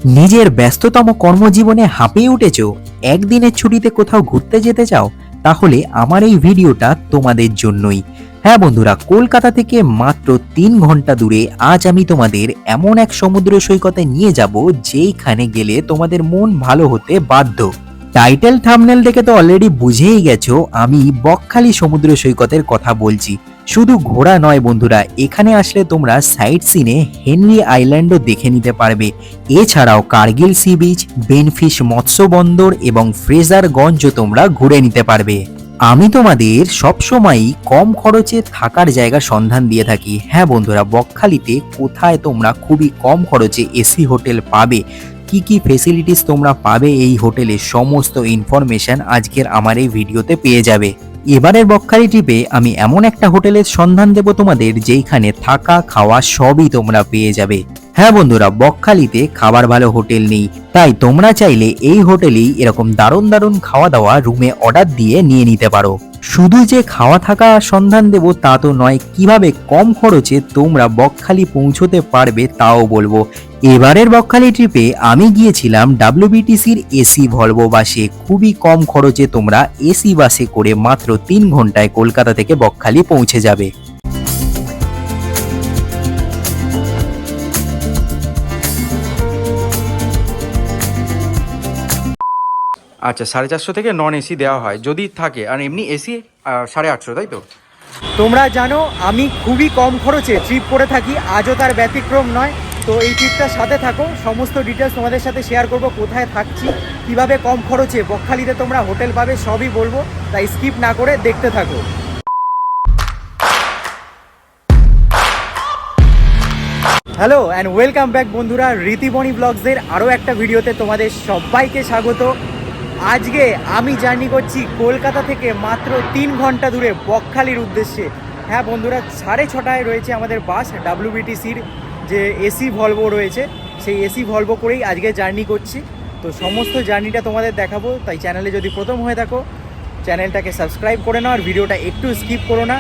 নিজের ব্যস্ততম কর্মজীবনে হাঁপিয়ে উঠেছো, একদিনের ছুটিতে কোথাও ঘুরতে যেতে চাও? তাহলে আমার এই ভিডিওটা তোমাদের জন্যই। হ্যাঁ বন্ধুরা, কলকাতা থেকে মাত্র 3 ঘন্টা দূরে আজ আমি তোমাদের এমন এক সমুদ্র সৈকতে নিয়ে যাব যেইখানে গেলে তোমাদের মন ভালো হতে বাধ্য। টাইটেল থাম্বনেল দেখে তো অলরেডি বুঝেই গেছো আমি বকখালি সমুদ্র সৈকতের কথা বলছি। শুধু ঘোরা নয় বন্ধুরা, এখানে আসলে তোমরা সাইট সিনে হেনরি আইল্যান্ডও দেখে নিতে পারবে। এছাড়াও কার্গিল সি বিচ, বেনফিশ মৎস্য বন্দর এবং ফ্রেজারগঞ্জও তোমরা ঘুরে নিতে পারবে। আমি তোমাদের সবসময়ই কম খরচে থাকার জায়গার সন্ধান দিয়ে থাকি। হ্যাঁ বন্ধুরা, বকখালিতে কোথায় তোমরা খুবই কম খরচে এসি হোটেল পাবে, কি কি ফেসিলিটিস তোমরা পাবে এই হোটেলে, সমস্ত ইনফরমেশন আজকের আমার এই ভিডিওতে পেয়ে যাবে। এবারের বকখালি ট্রিপে আমি এমন একটা হোটেলের সন্ধান দেব তোমাদের যেইখানে থাকা খাওয়া সবই তোমরা পেয়ে যাবে। হ্যাঁ বন্ধুরা, বকখালিতে খাবার ভালো হোটেল নেই, তাই তোমরা চাইলে এই হোটেলেই এরকম দারুণ দারুণ খাওয়া দাওয়া রুমে অর্ডার দিয়ে নিয়ে নিতে পারো। শুধু যে খাওয়া থাকা সন্ধান দেব তা তো নয়, কিভাবে কম খরচে তোমরা বকখালি পৌঁছতে পারবে তাও বলবো। এবারের বকখালি ট্রিপে আমি গিয়েছিলাম ডাব্লিউবিটিসির এসি ভলভো বাসে। খুবই কম খরচে তোমরা এসি বাসে করে মাত্র 3 ঘন্টায় কলকাতা থেকে বকখালি পৌঁছে যাবে। আচ্ছা, 450 থেকে নন এসি দেওয়া হয় যদি থাকে, আর এমনি এসি 850, তাই তো? তোমরা জানো আমি খুবই কম খরচে ট্রিপ করে থাকি, আজও তার ব্যতিক্রম নয়। তো এই ট্রিপটার সাথে থাকো, সমস্ত ডিটেলস তোমাদের সাথে শেয়ার করব, কোথায় থাকছি, কিভাবে কম খরচে বকখালিতে তোমরা হোটেল পাবে সবই বলবো, তাই স্কিপ না করে দেখতে থাকো। হ্যালো অ্যান্ড ওয়েলকাম ব্যাক বন্ধুরা, রীতিবণী ব্লগসের আরও একটা ভিডিওতে তোমাদের সবাইকে স্বাগত। আজকে আমি জার্নি করছি কলকাতা থেকে মাত্র 3 ঘন্টা দূরে বকখালির উদ্দেশ্যে। হ্যাঁ বন্ধুরা, 6:30টায় রয়েছে আমাদের বাস, ডাব্লিউবিটিসির যে এসি ভলভো রয়েছে সেই এসি ভলভো করেই আজকে জার্নি করছি। তো সমস্ত জার্নিটা তোমাদের দেখাবো, তাই চ্যানেলে যদি প্রথম হয়ে থাকো চ্যানেলটাকে সাবস্ক্রাইব করে নাও আর ভিডিওটা একটু স্কিপ করো না।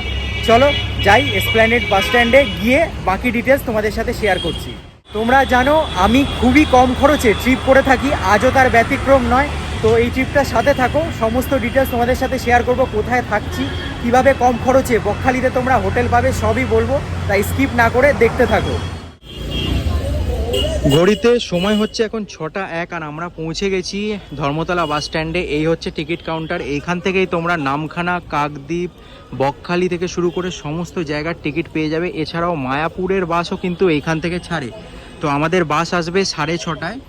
চলো যাই এসপ্ল্যানেড বাস স্ট্যান্ডে, গিয়ে বাকি ডিটেলস তোমাদের সাথে শেয়ার করছি। তোমরা জানো আমি খুবই কম খরচে ট্রিপ করে থাকি, আজও তার ব্যতিক্রম নয়। তো এই ট্রিপটার সাথে থাকো, সমস্ত ডিটেলস তোমাদের সাথে শেয়ার করব, কোথায় থাকছি, কিভাবে কম খরচে বকখালিতে তোমরা হোটেল পাবে সবই বলবো, তাই স্কিপ না করে দেখতে থাকো। ঘড়িতে সময় হচ্ছে এখন 6টা 1 আর আমরা পৌঁছে গেছি ধর্মতলা বাস স্ট্যান্ডে। এই হচ্ছে টিকিট কাউন্টার, এইখান থেকেই তোমরা নামখানা, কাকদ্বীপ, বকখালি থেকে শুরু করে সমস্ত জায়গার টিকিট পেয়ে যাবে। এছাড়াও মায়াপুরের বাসও কিন্তু এইখান থেকে ছাড়ে। তো আমাদের বাস আসবে 6:30টায়,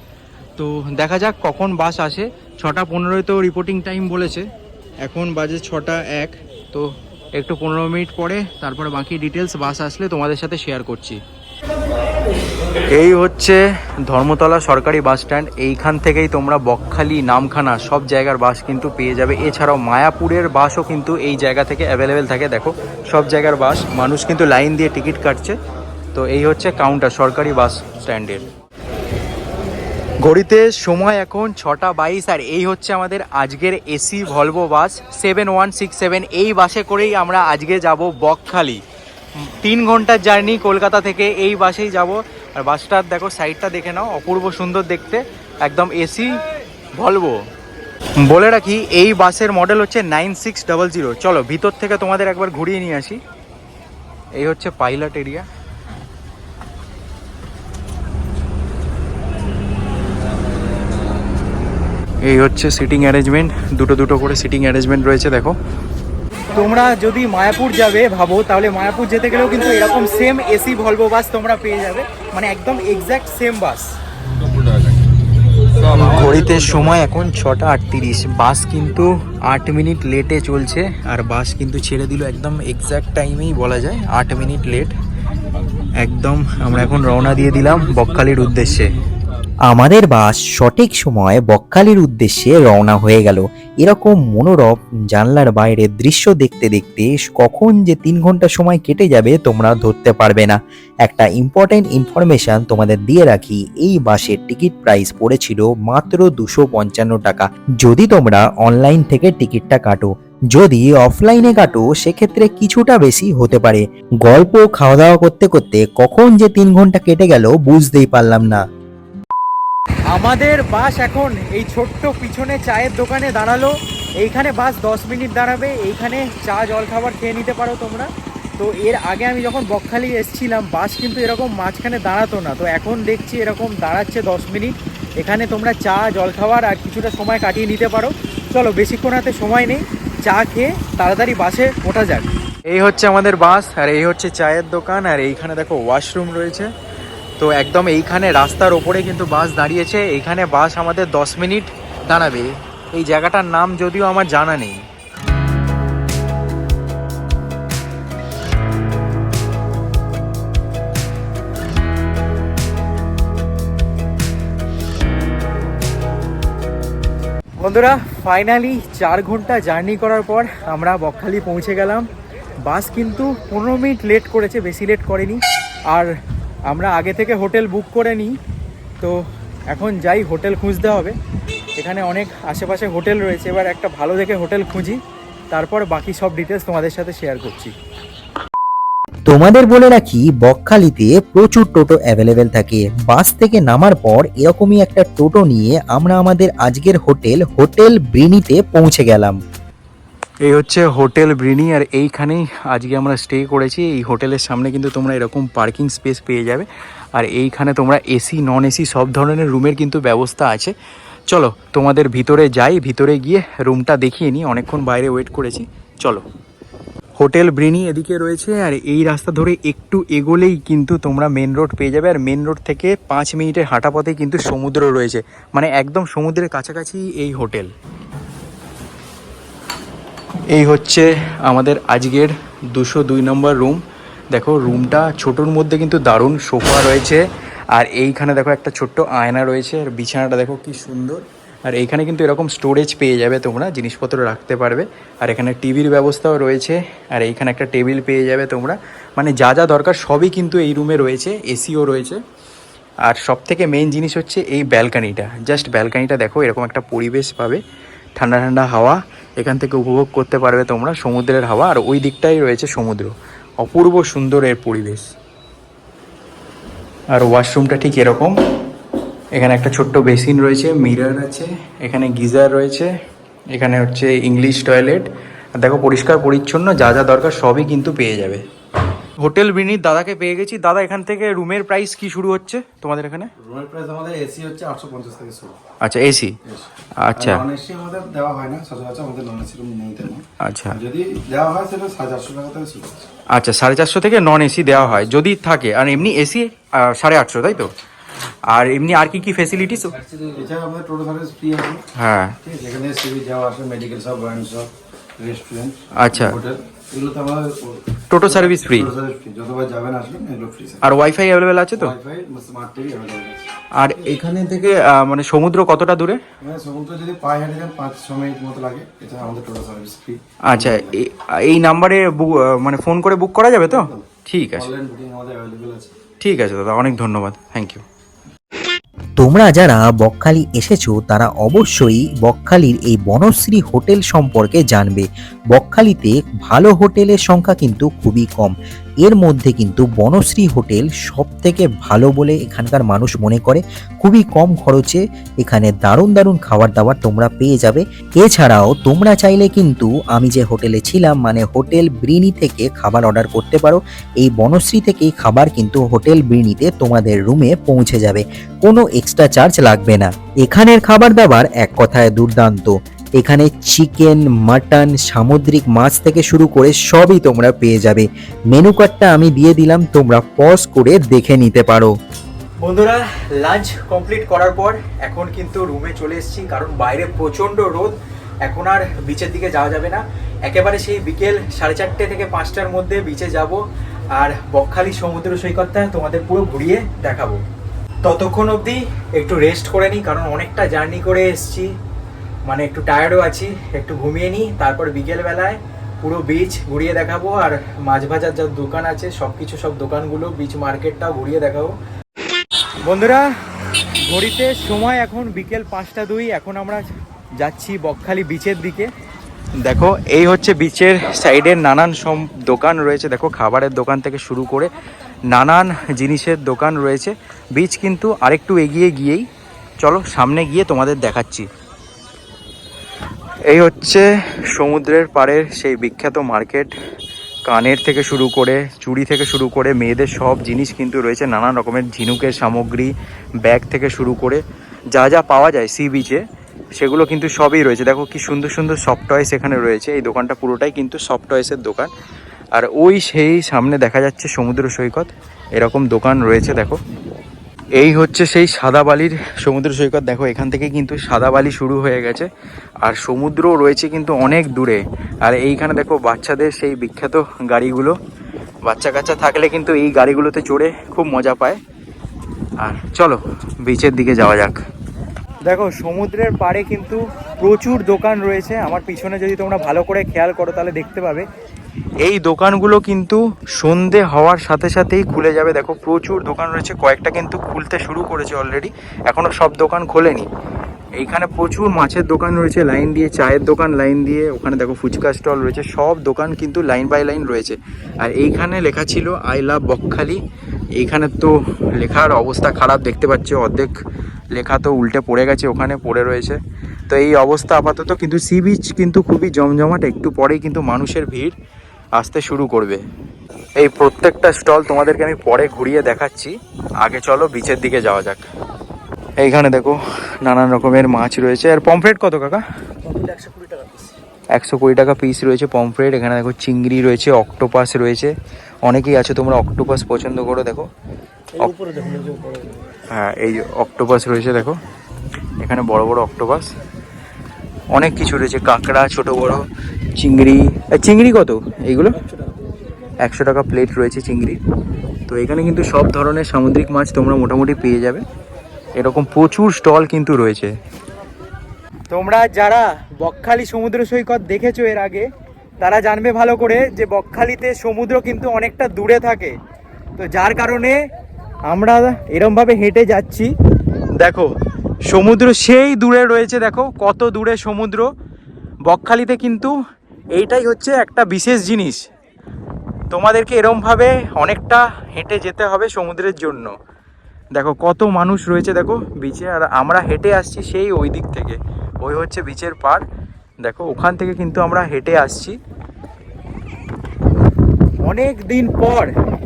তো দেখা যাক কখন বাস আসে। 6:15 তো রিপোর্টিং টাইম বলেছে, এখন বাজে 6টা 1, তো একটু 15 মিনিট পরে তারপরে বাকি ডিটেলস বাস আসলে তোমাদের সাথে শেয়ার করছি। এই হচ্ছে ধর্মতলা সরকারি বাস স্ট্যান্ড, এইখান থেকেই তোমরা বকখালি, নামখানা সব জায়গার বাস কিন্তু পেয়ে যাবে। এছাড়াও মায়াপুরের বাসও কিন্তু এই জায়গা থেকে অ্যাভেলেবেল থাকে। দেখো সব জায়গার বাস, মানুষ কিন্তু লাইন দিয়ে টিকিট কাটছে। তো এই হচ্ছে কাউন্টার সরকারি বাস স্ট্যান্ডের। ঘড়িতে সময় এখন 6টা 22 আর এই হচ্ছে আমাদের আজকের এসি ভলভো বাস 7167। এই বাসে করেই আমরা আজকে যাব বকখালি। 3 ঘন্টার জার্নি কলকাতা থেকে, এই বাসেই যাব। আর বাসটার দেখো সাইডটা দেখে নাও, অপূর্ব সুন্দর দেখতে, একদম এসি ভলভো। বলে রাখি এই বাসের মডেল হচ্ছে 9600। চলো ভিতর থেকে তোমাদের একবার ঘুরিয়ে নিয়ে আসি। এই হচ্ছে পাইলট এরিয়া। এই হচ্ছে সিটিং অ্যারেঞ্জমেন্ট, দুটো করে সিটিং অ্যারেঞ্জমেন্ট রয়েছে দেখো। তোমরা যদি মায়াপুর যাবে ভাবো, তাহলে মায়াপুর যেতে গেলেও কিন্তু এরকম সেম এসি ভলভো বাস তোমরা পেয়ে যাবে, মানে একদম এক্স্যাক্ট সেম বাস। ঘড়িতে সময় এখন 6টা 38, বাস কিন্তু 8 মিনিট লেটে চলছে। আর বাস কিন্তু ছেড়ে দিল একদম এক্স্যাক্ট টাইমেই, বলা যায় 8 মিনিট লেট একদম। আমরা এখন রওনা দিয়ে দিলাম বকখালির উদ্দেশ্যে। আমাদের বাস সঠিক সময়ে বকখালির উদ্দেশ্যে রওনা হয়ে গেল। এরকম মনোরম জানলার বাইরের দৃশ্য দেখতে দেখতে কখন যে 3 ঘন্টা সময় কেটে যাবে তোমরা ধরতে পারবে না। একটা ইম্পর্টেন্ট ইনফরমেশন তোমাদের দিয়ে রাখি, এই বাসের টিকিট প্রাইস পড়েছিল মাত্র 255 টাকা যদি তোমরা অনলাইন থেকে টিকিটটা কাটো। যদি অফলাইনে কাটো সেক্ষেত্রে কিছুটা বেশি হতে পারে। গল্প খাওয়া দাওয়া করতে করতে কখন যে 3 ঘন্টা কেটে গেল বুঝতেই পারলাম না। আমাদের বাস এখন এই ছোট্ট পিছনে চায়ের দোকানে দাঁড়ালো। এইখানে বাস 10 মিনিট দাঁড়াবে, এইখানে চা জল খাবার খেয়ে নিতে পারো তোমরা। তো এর আগে আমি যখন বকখালি এসেছিলাম বাস কিন্তু এরকম মাঝখানে দাঁড়াতো না, তো এখন দেখছি এরকম দাঁড়াচ্ছে 10 মিনিট। এখানে তোমরা চা জল খাবার আর কিছুটা সময় কাটিয়ে নিতে পারো। চলো বেশিক্ষণ হাতে সময় নেই, চা খেয়ে তাড়াতাড়ি বাসে ওঠা যাক। এই হচ্ছে আমাদের বাস, আর এই হচ্ছে চায়ের দোকান, আর এইখানে দেখো ওয়াশরুম রয়েছে। তো একদম এইখানে রাস্তার ওপরে কিন্তু বাস দাঁড়িয়েছে। এইখানে বাস আমাদের 10 মিনিট দাঁড়াবে। এই জায়গাটার নাম যদিও আমার জানা নেই। বন্ধুরা ফাইনালি 4 ঘন্টা জার্নি করার পর আমরা বকখালি পৌঁছে গেলাম। বাস কিন্তু 15 মিনিট লেট করেছে, বেশি লেট করেনি। আর আমরা আগে থেকে হোটেল বুক করে নিই, তো এখন যাই হোটেল খুঁজতে হবে। এখানে অনেক আশেপাশে হোটেল রয়েছে, এবার একটা ভালো দেখে হোটেল খুঁজি, তারপর বাকি সব ডিটেলস তোমাদের সাথে শেয়ার করছি। তোমাদের বলে রাখি বকখালিতে প্রচুর টোটো অ্যাভেলেবেল থাকে। বাস থেকে নামার পর এরকমই একটা টোটো নিয়ে আমরা আমাদের আজকের হোটেল ব্রিনিতে পৌঁছে গেলাম। এই হচ্ছে হোটেল ব্রিনি, আর এইখানেই আজকে আমরা স্টে করেছি। এই হোটেলের সামনে কিন্তু তোমরা এরকম পার্কিং স্পেস পেয়ে যাবে, আর এইখানে তোমরা এসি নন এসি সব ধরনের রুমের কিন্তু ব্যবস্থা আছে। চলো তোমাদের ভিতরে যাই, ভিতরে গিয়ে রুমটা দেখিয়ে নিই, অনেকক্ষণ বাইরে ওয়েট করেছি। চলো, হোটেল ব্রিনি এদিকে রয়েছে, আর এই রাস্তা ধরে একটু এগোলেই কিন্তু তোমরা মেন রোড পেয়ে যাবে। আর মেন রোড থেকে 5 মিনিটের হাঁটা পথে কিন্তু সমুদ্র রয়েছে, মানে একদম সমুদ্রের কাছাকাছি এই হোটেল। এই হচ্ছে আমাদের আজকের 202 নম্বর রুম। দেখো রুমটা ছোটোর মধ্যে কিন্তু দারুণ, সোফা রয়েছে, আর এইখানে দেখো একটা ছোট্ট আয়না রয়েছে, আর বিছানাটা দেখো কি সুন্দর। আর এইখানে কিন্তু এরকম স্টোরেজ পেয়ে যাবে, তোমরা জিনিসপত্র রাখতে পারবে। আর এখানে টিভির ব্যবস্থাও রয়েছে, আর এইখানে একটা টেবিল পেয়ে যাবে তোমরা, মানে যা যা দরকার সবই কিন্তু এই রুমে রয়েছে। এসিও রয়েছে। আর সব থেকে মেন জিনিস হচ্ছে এই ব্যালকানিটা, জাস্ট ব্যালকানিটা দেখো, এরকম একটা পরিবেশ পাবে, ঠান্ডা ঠান্ডা হাওয়া এখান থেকে উপভোগ করতে পারবে তোমরা, সমুদ্রের হাওয়া। আর ওই দিকটাই রয়েছে সমুদ্র, অপূর্ব সুন্দর এর পরিবেশ। আর ওয়াশরুমটা ঠিক এরকম, এখানে একটা ছোট্ট বেসিন রয়েছে, মিরর আছে, এখানে গিজার রয়েছে, এখানে হচ্ছে ইংলিশ টয়লেট। আর দেখো পরিষ্কার পরিচ্ছন্ন, যা যা দরকার সবই কিন্তু পেয়ে যাবে। হোটেল ব্রিনির দাদাকে পেয়ে গেছি। দাদা, এখান থেকে রুমের প্রাইস কি শুরু হচ্ছে তোমাদের এখানে? রুমের প্রাইস আমাদের এসি হচ্ছে 850 থেকে শুরু। আচ্ছা, এসি। আচ্ছা, নন এসি আমাদের দেওয়া হয় না, সচরাচর আমাদের নন এসি রুম নেই তেমন। আচ্ছা, যদি দেওয়া হয় সেটা 450 টাকা থেকে শুরু হচ্ছে। আচ্ছা, 450 থেকে নন এসি দেওয়া হয় যদি থাকে, আর এমনি এসি 850, তাই তো? আর এমনি আর কি কি ফেসিলিটিস? এছাড়া আমাদের টোটো সার্ভিস ফ্রি আছে। হ্যাঁ, ঠিক আছে, এখানে সিভি যাওয়া আসে, medical shop, wine shop, restaurant, আচ্ছা, হোটেল, এগুলোতে আমাদের টোটো সার্ভিস ফ্রি। টোটো সার্ভিস ফ্রি, যতবার যাবেন আসবেন এগুলো ফ্রি। আর ওয়াইফাই অ্যাভেলেবেল আছে তো? ওয়াইফাই, স্মার্ট টিভি অ্যাভেলেবল আছে। আর এখানে থেকে মানে সমুদ্র কতটা দূরে? মানে সমুদ্র যদি পায়ে হেঁটে যান 5-6 মিনিট মতো লাগে। এছাড়া আমাদের টোটো সার্ভিস ফ্রি। আচ্ছা, এই নাম্বারে মানে ফোন করে বুক করা যাবে তো? ঠিক আছে, অনলাইন বুকিং আমাদের অ্যাভেলেবল আছে। ঠিক আছে দাদা, অনেক ধন্যবাদ, থ্যাংক ইউ। তোমরা যারা বকখালি এসেছো তারা অবশ্যই বকখালির এই বনশ্রী হোটেল সম্পর্কে জানবে। বকখালিতে ভালো হোটেলের সংখ্যা কিন্তু খুবই কম, এর মধ্যে কিন্তু বনশ্রী হোটেল সব থেকে ভালো বলে এখানকার মানুষ মনে করে। খুবই কম খরচে এখানে দারুণ দারুণ খাবার দাবার তোমরা পেয়ে যাবে। এছাড়াও তোমরা চাইলে কিন্তু আমি যে হোটেলে ছিলাম মানে হোটেল ব্রিনি থেকে খাবার অর্ডার করতে পারো। এই বনশ্রী থেকেই খাবার কিন্তু হোটেল ব্রিনিতে তোমাদের রুমে পৌঁছে যাবে, কোনো এক্সট্রা চার্জ লাগবে না। এখানের খাবার দাবার এক কথায় দুর্দান্ত। এখানে চিকেন, মাটন, সামুদ্রিক মাছ থেকে শুরু করে সবই তোমরা পেয়ে যাবে। মেনু কার্ডটা আমি দিয়ে দিলাম, তোমরা পজ করে দেখে নিতে পারো। বন্ধুরা লাঞ্চ কমপ্লিট করার পর এখন কিন্তু রুমে চলে এসেছি, কারণ বাইরে প্রচণ্ড রোদ। এখন আর বিচের দিকে যাওয়া যাবে না, একেবারে সেই বিকেল 4:30 থেকে 5টার মধ্যে বিচে যাব, আর বকখালি সমুদ্র সৈকতটা তোমাদের পুরো ঘুরিয়ে দেখাবো। ততক্ষণ অবধি একটু রেস্ট করে নিই, কারণ অনেকটা জার্নি করে এসেছি, মানে একটু টায়ার্ডও আছি, একটু ঘুমিয়ে নিই। তারপর বিকেলবেলায় পুরো বিচ ঘুরিয়ে দেখাবো, আর মাছ ভাজার যা দোকান আছে সব দোকানগুলো, বিচ মার্কেটটাও ঘুরিয়ে দেখাবো। বন্ধুরা ঘড়িতে সময় এখন বিকেল 5:02। এখন আমরা যাচ্ছি বকখালি বিচের দিকে। দেখো এই হচ্ছে বিচের সাইডের নানান সব দোকান রয়েছে। দেখো খাবারের দোকান থেকে শুরু করে নানান জিনিসের দোকান রয়েছে। বিচ কিন্তু আরেকটু এগিয়ে গিয়েই চলো সামনে গিয়ে তোমাদের দেখাচ্ছি। এই হচ্ছে সমুদ্রের পাড়ের সেই বিখ্যাত মার্কেট। কানের থেকে শুরু করে চুড়ি থেকে শুরু করে মেয়েদের সব জিনিস কিন্তু রয়েছে, নানান রকমের ঝিনুকের সামগ্রী, ব্যাগ থেকে শুরু করে যা যা পাওয়া যায় সি বিচে সেগুলো কিন্তু সবই রয়েছে। দেখো কি সুন্দর সুন্দর সফট টয়েস এখানে রয়েছে। এই দোকানটা পুরোটাই কিন্তু সফট টয়েসের দোকান। আর ওই সেই সামনে দেখা যাচ্ছে সমুদ্র সৈকত, এরকম দোকান রয়েছে। দেখো এই হচ্ছে সেই সাদা বালির সমুদ্র সৈকত। দেখো এখান থেকে কিন্তু সাদা বালি শুরু হয়ে গেছে, আর সমুদ্র রয়েছে কিন্তু অনেক দূরে। আর এইখানে দেখো বাচ্চাদের সেই বিখ্যাত গাড়িগুলো, বাচ্চা কাচ্চা থাকলে কিন্তু এই গাড়িগুলোতে চড়ে খুব মজা পায়। আর চলো বিচের দিকে যাওয়া যাক। দেখো সমুদ্রের পাড়ে কিন্তু প্রচুর দোকান রয়েছে। আমার পিছনে যদি তোমরা ভালো করে খেয়াল করো তাহলে দেখতে পাবে এই দোকানগুলো কিন্তু সন্ধে হওয়ার সাথে সাথেই খুলে যাবে। দেখো প্রচুর দোকান রয়েছে, কয়েকটা কিন্তু খুলতে শুরু করেছে অলরেডি, এখনও সব দোকান খোলেনি। এইখানে প্রচুর মাছের দোকান রয়েছে লাইন দিয়ে, চায়ের দোকান লাইন দিয়ে, ওখানে দেখো ফুচকা স্টল রয়েছে, সব দোকান কিন্তু লাইন বাই লাইন রয়েছে। আর এইখানে লেখা ছিল আই লাভ বকখালি। এইখানে তো লেখার অবস্থা খারাপ, দেখতে পাচ্ছ অর্ধেক লেখা তো উল্টে পড়ে গেছে, ওখানে পড়ে রয়েছে। তো এই অবস্থা আপাতত, কিন্তু সি বিচ কিন্তু খুবই জমজমাট, একটু পরেই কিন্তু মানুষের ভিড় আসতে শুরু করবে। এই প্রত্যেকটা স্টল তোমাদেরকে আমি পরে ঘুরিয়ে দেখাচ্ছি, আগে চলো বিচের দিকে যাওয়া যাক। এইখানে দেখো নানান রকমের মাছ রয়েছে। আর পমফ্রেট কত কাকা? 120 টাকা পিস রয়েছে পমফ্রেট। এখানে দেখো চিংড়ি রয়েছে, অক্টোপাস রয়েছে, অনেকেই আছে তোমরা অক্টোপাস পছন্দ করো। দেখো হ্যাঁ এই অক্টোপাস রয়েছে, দেখো এখানে বড় বড় অক্টোপাস, অনেক কিছু রয়েছে, কাঁকড়া ছোট বড়, চিংড়ি। চিংড়ি কত এইগুলো? 100 টাকা প্লেট রয়েছে চিংড়ি। তো এখানে কিন্তু সব ধরনের সামুদ্রিক মাছ তোমরা মোটামুটি পেয়ে যাবে, এরকম প্রচুর স্টল কিন্তু রয়েছে। তোমরা যারা বকখালি সমুদ্র সৈকত দেখেছো এর আগে, তারা জানবে ভালো করে যে বকখালিতে সমুদ্র কিন্তু অনেকটা দূরে থাকে। তো যার কারণে আমরা এরমভাবে হেঁটে যাচ্ছি। দেখো সমুদ্র সেই দূরে রয়েছে, দেখো কত দূরে সমুদ্র। বকখালিতে কিন্তু এইটাই হচ্ছে একটা বিশেষ জিনিস, তোমাদেরকে এরমভাবে অনেকটা হেঁটে যেতে হবে সমুদ্রের জন্য। দেখো কত মানুষ রয়েছে দেখো বিচে, আর আমরা হেঁটে আসছি সেই ওই দিক থেকে, ওই হচ্ছে বিচের পাড়। দেখো ওখান থেকে কিন্তু আমরা হেঁটে আসছি। অনেক দিন পর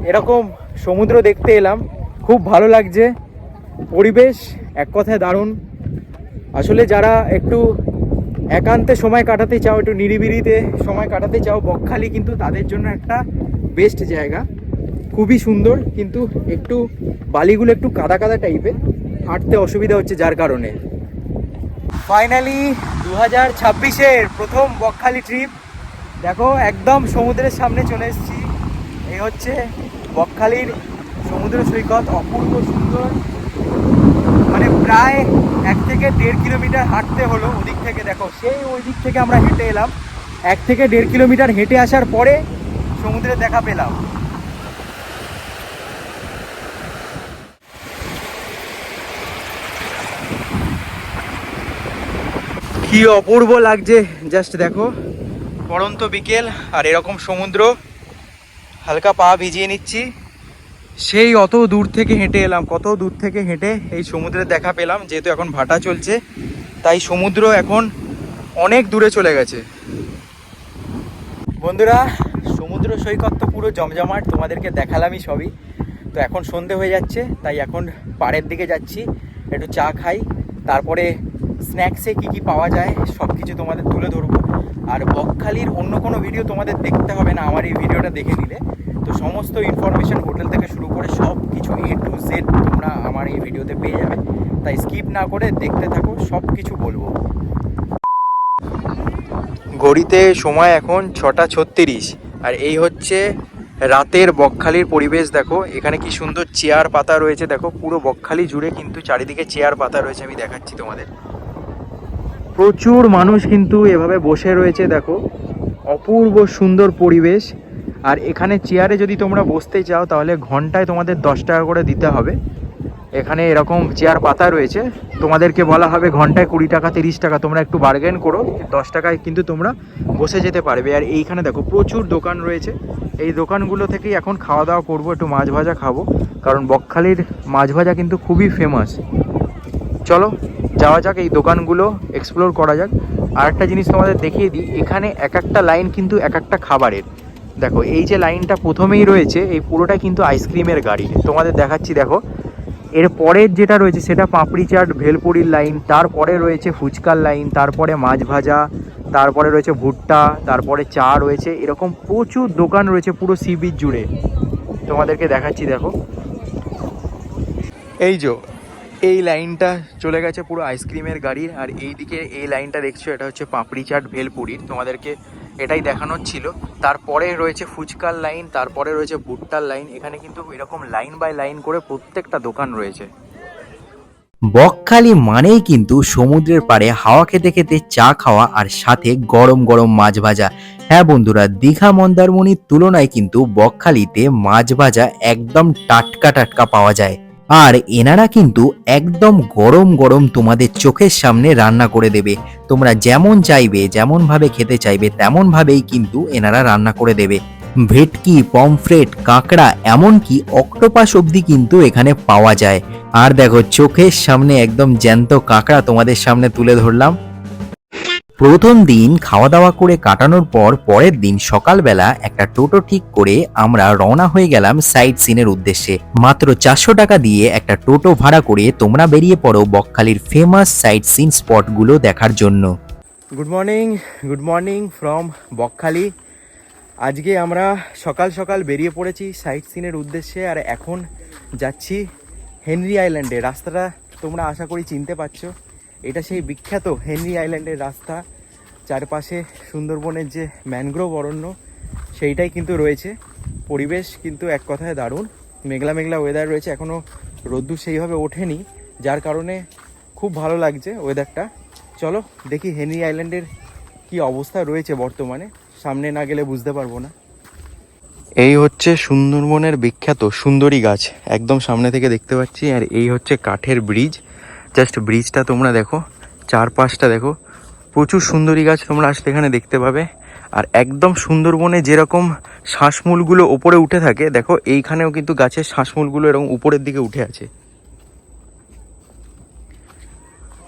এরকম সমুদ্র দেখতে এলাম, খুব ভালো লাগছে। পরিবেশ এক কথায় দারুণ। আসলে যারা একটু একান্তে সময় কাটাতে চাও, একটু নিরিবিলিতে সময় কাটাতে চাও, বকখালি কিন্তু তাদের জন্য একটা বেস্ট জায়গা। খুবই সুন্দর, কিন্তু একটু বালিগুলো একটু কাদা কাদা টাইপের, হাঁটতে অসুবিধা হচ্ছে যার কারণে। ফাইনালি 2026-এর প্রথম বকখালি ট্রিপ। দেখো একদম সমুদ্রের সামনে চলে এসেছি। এই হচ্ছে বকখালির সমুদ্র সৈকত, অপূর্ব সুন্দর। মানে প্রায় 1 থেকে 1.5 কিলোমিটার হাঁটতে হলো ওদিক থেকে। দেখো সেই ওই দিক থেকে আমরা হেঁটে এলাম, 1 থেকে 1.5 কিলোমিটার হেঁটে আসার পরে সমুদ্রের দেখা পেলাম। কি অপূর্ব লাগছে, জাস্ট দেখো পড়ন্ত বিকেল আর এরকম সমুদ্র, হালকা পা ভিজিয়ে নিচ্ছি। সেই অত দূর থেকে হেঁটে এলাম, কত দূর থেকে হেঁটে এই সমুদ্রের দেখা পেলাম। যেহেতু এখন ভাটা চলছে তাই সমুদ্র এখন অনেক দূরে চলে গেছে। বন্ধুরা সমুদ্র সৈকত তো পুরো জমজমাট, তোমাদেরকে দেখালামই সবই। তো এখন সন্ধে হয়ে যাচ্ছে, তাই এখন পাড়ের দিকে যাচ্ছি, একটু চা খাই, তারপরে স্ন্যাক্সে কি কি পাওয়া যায় সব কিছু তোমাদের তুলে ধরবো। আর বকখালির অন্য কোনো ভিডিও তোমাদের দেখতে হবে না, আমার এই ভিডিওটা দেখে নিলে তো সমস্ত ইনফরমেশন হোটেল থেকে শুরু করে সব কিছু A to Z তোমরা আমার এই ভিডিওতে পেয়ে যাবে। তাই স্কিপ না করে দেখতে থাকো, সব কিছু বলবো। ঘড়িতে সময় এখন 6:36, আর এই হচ্ছে রাতের বকখালির পরিবেশ। দেখো এখানে কি সুন্দর চেয়ার পাতা রয়েছে, দেখো পুরো বকখালি জুড়ে কিন্তু চারিদিকে চেয়ার পাতা রয়েছে, আমি দেখাচ্ছি তোমাদের। প্রচুর মানুষ কিন্তু এভাবে বসে রয়েছে, দেখো অপূর্ব সুন্দর পরিবেশ। আর এখানে চেয়ারে যদি তোমরা বসতে চাও তাহলে ঘন্টায় তোমাদের 10 টাকা করে দিতে হবে। এখানে এরকম চেয়ার পাতা রয়েছে, তোমাদেরকে বলা হবে ঘন্টায় 20 টাকা 30 টাকা, তোমরা একটু বার্গেন করো, 10 টাকায় কিন্তু তোমরা বসে যেতে পারবে। আর এইখানে দেখো প্রচুর দোকান রয়েছে, এই দোকানগুলো থেকেই এখন খাওয়া দাওয়া করবো, একটু মাছ ভাজা খাবো, কারণ বকখালির মাছ ভাজা কিন্তু খুবই ফেমাস। চলো যাওয়া যাক, এই দোকানগুলো এক্সপ্লোর করা যাক। আর একটা জিনিস তোমাদের দেখিয়ে দিই, এখানে এক একটা লাইন কিন্তু এক একটা খাবারের। দেখো এই যে লাইনটা প্রথমেই রয়েছে, এই পুরোটা কিন্তু আইসক্রিমের গাড়ি। তোমাদের দেখাচ্ছি দেখো, এর পরের যেটা রয়েছে সেটা পাপড়ি চাট ভেলপুরির লাইন, তারপরে রয়েছে ফুচকার লাইন, তারপরে মাছ ভাজা, তারপরে রয়েছে ভুট্টা, তারপরে চা রয়েছে। এরকম প্রচুর দোকান রয়েছে পুরো সি বিচ জুড়ে। তোমাদেরকে দেখাচ্ছি দেখো, এই যে এই লাইনটা চলে গেছে পুরো আইসক্রিমের গাড়ির। আর এইদিকে এই লাইনটা দেখছো, এটা হচ্ছে পাপড়ি চাট ভেলপুরির। তোমাদেরকে এটাই দেখানোর ছিল। তারপরে রয়েছে ফুচকার লাইন, তারপরে রয়েছে ভুট্টার লাইন। এখানে কিন্তু এরকম লাইন বাই লাইন করে প্রত্যেকটা দোকান রয়েছে। বকখালি মানেই কিন্তু সমুদ্রের পাড়ে হাওয়া খেতে খেতে চা খাওয়া আর সাথে গরম গরম মাছ ভাজা। হ্যাঁ বন্ধুরা, দীঘা মন্দারমণির তুলনায় কিন্তু বকখালিতে মাছ ভাজা একদম টাটকা টাটকা পাওয়া যায়। আর এনারা কিন্তু একদম গরম গরম তোমাদের চোখের সামনে রান্না করে দেবে। তোমরা যেমন চাইবে, যেমন ভাবে খেতে চাইবে তেমন ভাবেই কিন্তু এনারা রান্না করে দেবে। ভেটকি, পমফ্রেট, কাঁকড়া, এমনকি অক্টোপাস অবধি কিন্তু এখানে পাওয়া যায়। আর দেখো চোখের সামনে একদম জ্যান্ত কাঁকড়া তোমাদের সামনে তুলে ধরলাম। প্রথম দিন খাওয়া দাওয়া করে কাটানোর পর পরের দিন সকালবেলা একটা টোটো ঠিক করে আমরা রওনা হয়ে গেলাম সাইট সিনের উদ্দেশ্যে। মাত্র 400 টাকা দিয়ে একটা টোটো ভাড়া করে তোমরা বেরিয়ে পড়ো বকখালির ফেমাস সাইট সিন স্পটগুলো দেখার জন্য। Good morning from Bakkhali. আজকে আমরা সকাল সকাল বেরিয়ে পড়েছি সাইট সিনের উদ্দেশ্যে। আর এখন যাচ্ছি হেনরি আইল্যান্ডে। রাস্তাটা তোমরা আশা করি চিনতে পারছো, এটা সেই বিখ্যাত হেনরি আইল্যান্ডের রাস্তা। চারপাশে সুন্দরবনের যে ম্যানগ্রোভ অরণ্য সেইটাই কিন্তু রয়েছে। পরিবেশ কিন্তু এক কথায় দারুণ। মেঘলা মেঘলা ওয়েদার রয়েছে, এখনও রোদ্দুর সেইভাবে ওঠেনি, যার কারণে খুব ভালো লাগছে ওয়েদারটা। চলো দেখি হেনরি আইল্যান্ডের কি অবস্থা রয়েছে বর্তমানে, সামনে না গেলে বুঝতে পারবো না। এই হচ্ছে সুন্দরবনের বিখ্যাত সুন্দরী গাছ, একদম সামনে থেকে দেখতে পাচ্ছি। আর এই হচ্ছে কাঠের ব্রিজ, জাস্ট ব্রিজটা তোমরা দেখো, চারপাশটা দেখো, প্রচুর সুন্দরী গাছ তোমরা আসলে এখানে দেখতে পাবে। আর একদম সুন্দরবনে যেরকম শ্বাসমূলগুলো ওপরে উঠে থাকে, দেখো এইখানেও কিন্তু গাছের শ্বাসমূলগুলো এরকম উপরের দিকে উঠে আছে।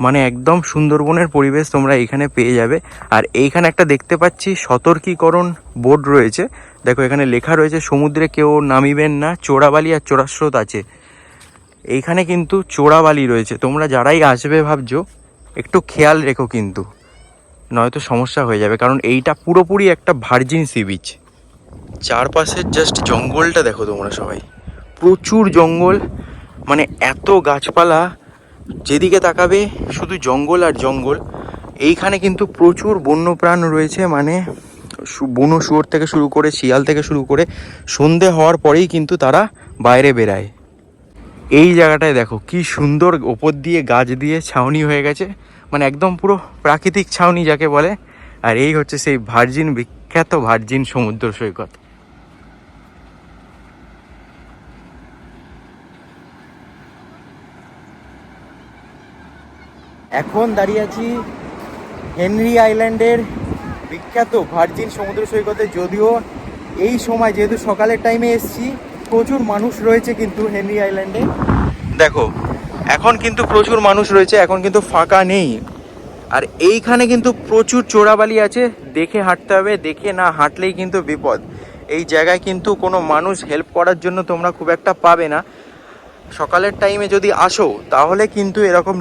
মানে একদম সুন্দরবনের পরিবেশ তোমরা এইখানে পেয়ে যাবে। আর এইখানে একটা দেখতে পাচ্ছি সতর্কীকরণ বোর্ড রয়েছে, দেখো এখানে লেখা রয়েছে সমুদ্রে কেউ নামিবেন না, চোরাবালি আর চোরাস্রোত আছে। এইখানে কিন্তু চোরাবালি রয়েছে, তোমরা যারাই আসবে ভাবছো একটু খেয়াল রেখো কিন্তু, নয়তো সমস্যা হয়ে যাবে। কারণ এইটা পুরোপুরি একটা ভার্জিন সি বিচ। চারপাশের জাস্ট জঙ্গলটা দেখো তোমরা সবাই, প্রচুর জঙ্গল, মানে এত গাছপালা, যেদিকে তাকাবে শুধু জঙ্গল আর জঙ্গল। এইখানে কিন্তু প্রচুর বন্যপ্রাণ রয়েছে, মানে বুনো শুয়োর থেকে শুরু করে শিয়াল থেকে শুরু করে সন্ধে হওয়ার পরেই কিন্তু তারা বাইরে বেরায়। এই জায়গাটায় দেখো কি সুন্দর, ওপর দিয়ে গাছ দিয়ে ছাউনি হয়ে গেছে, মানে একদম পুরো প্রাকৃতিক ছাউনি যাকে বলে। আর এই হচ্ছে সেই ভার্জিন, বিখ্যাত ভার্জিন সমুদ্র সৈকত। এখন দাঁড়িয়ে আছি হেনরি আইল্যান্ডের বিখ্যাত ভার্জিন সমুদ্র সৈকতে। যদিও এই সময়, যেহেতু সকালের টাইমে এসছি, প্রচুর মানুষ রয়েছে কিন্তু হেনরি আইল্যান্ডে। দেখো এখন কিন্তু প্রচুর মানুষ রয়েছে, এখন কিন্তু ফাঁকা নেই। আর এইখানে কিন্তু প্রচুর চোরাবালি আছে, দেখে হাঁটতে হবে, দেখে না হাঁটলেই কিন্তু বিপদ। এই জায়গায় কিন্তু কোনো মানুষ হেল্প করার জন্য তোমরা খুব একটা পাবে না। সকালের টাইমে যদি আসো তাহলে কিন্তু এরকম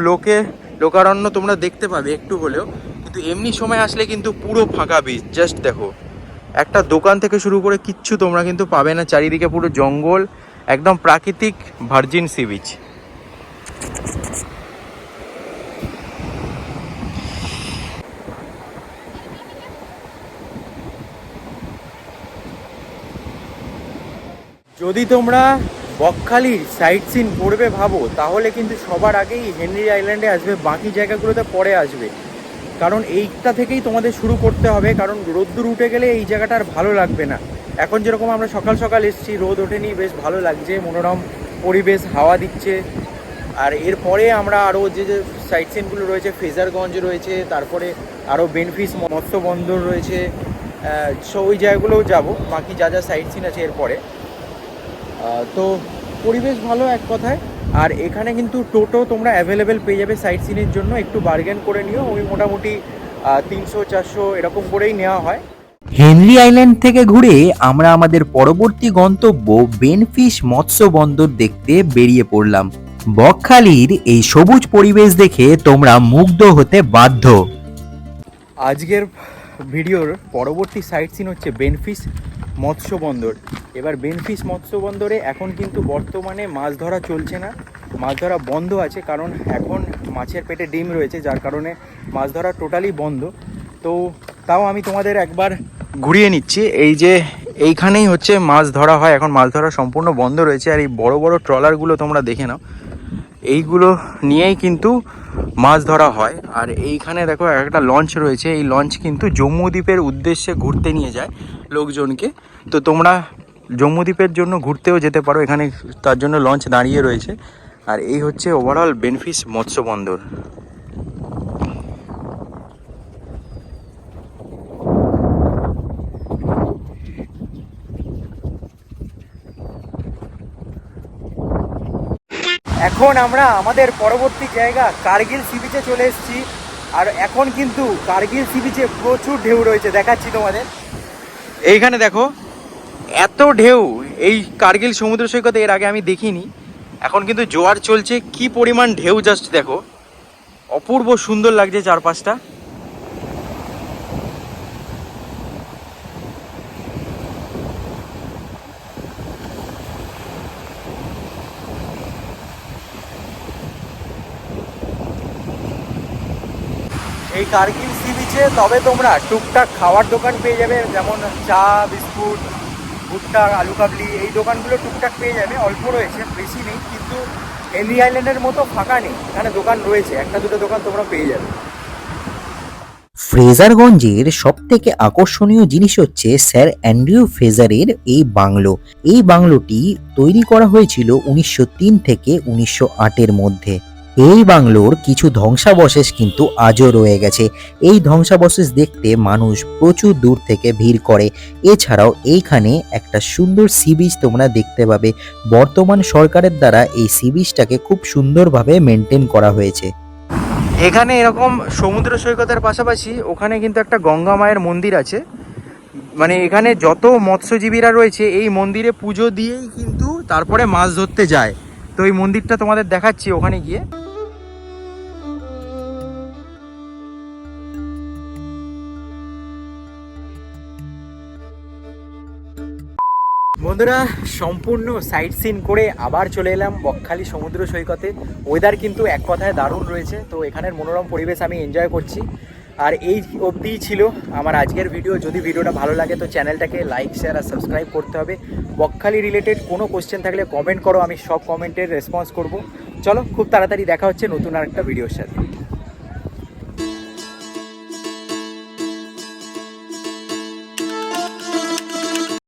লোকারণ্য তোমরা দেখতে পাবে একটু হলেও, কিন্তু এমনি সময় আসলে কিন্তু পুরো ফাঁকা বিচ। জাস্ট দেখো, একটা দোকান থেকে শুরু করে কিচ্ছু তোমরা কিন্তু পাবে না, চারিদিকে পুরো জঙ্গল, একদম প্রাকৃতিক ভার্জিন সি বিচ। যদি তোমরা বকখালির সাইট সিন করবে ভাবো, তাহলে কিন্তু সবার আগেই হেনরি আইল্যান্ডে আসবে, বাকি জায়গাগুলোতে পরে আসবে। কারণ এইটা থেকেই তোমাদের শুরু করতে হবে, কারণ রোদ্দুর উঠে গেলে এই জায়গাটা আর ভালো লাগবে না। এখন যেরকম আমরা সকাল সকাল এসেছি, রোদ ওঠেনি, বেশ ভালো লাগছে, মনোরম পরিবেশ, হাওয়া দিচ্ছে। আর এরপরে আমরা আরও যে যে সাইট সিনগুলো রয়েছে, ফ্রেজারগঞ্জ রয়েছে, তারপরে আরও বেনফিস মৎস্য বন্দর রয়েছে, সো ওই জায়গাগুলোও যাবো, বাকি যা যা সাইট সিন আছে এরপরে। তো পরিবেশ ভালো এক কথায়। আর এখানে কিন্তু টোটো তোমরা অ্যাভেলেবেল পেয়ে যাবে সাইট সিনের জন্য, একটু বার্গেন করে নিও, ওই মোটামুটি 300-400 এরকম করেই নেওয়া হয়। হেনরি আইল্যান্ড থেকে ঘুরে আমরা আমাদের পরবর্তী গন্তব্য বেনফিশ মৎস্য বন্দর দেখতে বেরিয়ে পড়লাম। বকখালির এই সবুজ পরিবেশ দেখে তোমরা মুগ্ধ হতে বাধ্য। আজকের ভিডিওর পরবর্তী সাইট সিন হচ্ছে বেনফিশ মৎস্য বন্দর। এবার বেনফিশ মৎস্য বন্দরে এখন কিন্তু বর্তমানে মাছ ধরা চলছে না, মাছ ধরা বন্ধ আছে, কারণ এখন মাছের পেটে ডিম রয়েছে, যার কারণে মাছ ধরা টোটালি বন্ধ। তো তাও আমি তোমাদের একবার ঘুরিয়ে নিচ্ছি। এই যে এইখানেই হচ্ছে মাছ ধরা হয়, এখন মাছ ধরা সম্পূর্ণ বন্ধ রয়েছে। আর এই বড় বড় ট্রলারগুলো তোমরা দেখে নাও, এইগুলো নিয়েই কিন্তু মাছ ধরা হয়। আর এইখানে দেখো একটা লঞ্চ রয়েছে, এই লঞ্চ কিন্তু জম্মুদ্বীপের উদ্দেশ্যে ঘুরতে নিয়ে যায় লোকজনকে। তো তোমরা জম্মুদ্বীপের জন্য ঘুরতেও যেতে পারো, এখানে তার জন্য লঞ্চ দাঁড়িয়ে রয়েছে। আর এই হচ্ছে ওভারঅল বেনফিশ মৎস্য বন্দর। এখন আমরা আমাদের পরবর্তী জায়গা কার্গিল সি বিচে চলে এসেছি। আর এখন কিন্তু কার্গিল সি বিচে প্রচুর ঢেউ রয়েছে, দেখাচ্ছি তোমাদের। এইখানে দেখো এত ঢেউ, এই কার্গিল সমুদ্র সৈকতে এর আগে আমি দেখিনি। এখন কিন্তু জোয়ার চলছে, কি পরিমাণ ঢেউ জাস্ট দেখো, অপূর্ব সুন্দর লাগছে চারপাশটা। এই কার্গিল সি বিচে তবে তোমরা টুকটাক খাওয়ার দোকান পেয়ে যাবে, যেমন চা, বিস্কুট, ভুট্টা, আলু কাবলি, এই দোকানগুলো টুকটাক পেয়ে যাবে। অল্প রয়েছে, বেশি নেই, কিন্তু হেনরি আইল্যান্ডের মতো ফাঁকা নেই, এখানে দোকান রয়েছে, একটা দুটো দোকান তোমরা পেয়ে যাবে। ফ্রেজারগঞ্জের সব থেকে আকর্ষণীয় জিনিস হচ্ছে স্যার অ্যান্ড্রিউ ফ্রেজারের এই বাংলো। এই বাংলোটি তৈরি করা হয়েছিল 1903 থেকে 1908 মধ্যে। এই বাংলোর কিছু ধ্বংসাবশেষ কিন্তু আজও রয়ে গেছে। এই ধ্বংসাবশেষ দেখতে মানুষ প্রচুর দূর থেকে ভিড় করে। এছাড়াও এইখানে একটা সুন্দর সি বিচ তোমরা দেখতে পাবে। বর্তমান সরকারের দ্বারা এই সি বিচটাকে খুব সুন্দরভাবে মেনটেন করা হয়েছে। এখানে এরকম সমুদ্র সৈকতের পাশাপাশি ওখানে কিন্তু একটা গঙ্গা মায়ের মন্দির আছে। মানে এখানে যত মৎস্যজীবীরা রয়েছে এই মন্দিরে পুজো দিয়েই কিন্তু তারপরে মাছ ধরতে যায়। তো এই মন্দিরটা তোমাদের দেখাচ্ছি ওখানে গিয়ে। বন্ধুরা, সম্পূর্ণ সাইট সিন করে আবার চলে এলাম বকখালি সমুদ্র সৈকতে। ওয়েদার কিন্তু এক কথায় দারুণ রয়েছে, তো এখানের মনোরম পরিবেশ আমি এনজয় করছি। আর এই অবধিই ছিল আমার আজকের ভিডিও। যদি ভিডিওটা ভালো লাগে তো চ্যানেলটাকে লাইক, শেয়ার আর সাবস্ক্রাইব করতে হবে। বকখালি রিলেটেড কোনো কোশ্চেন থাকলে কমেন্ট করো, আমি সব কমেন্টের রেসপন্স করব। চলো, খুব তাড়াতাড়ি দেখা হচ্ছে নতুন আরেকটা ভিডিওর সাথে।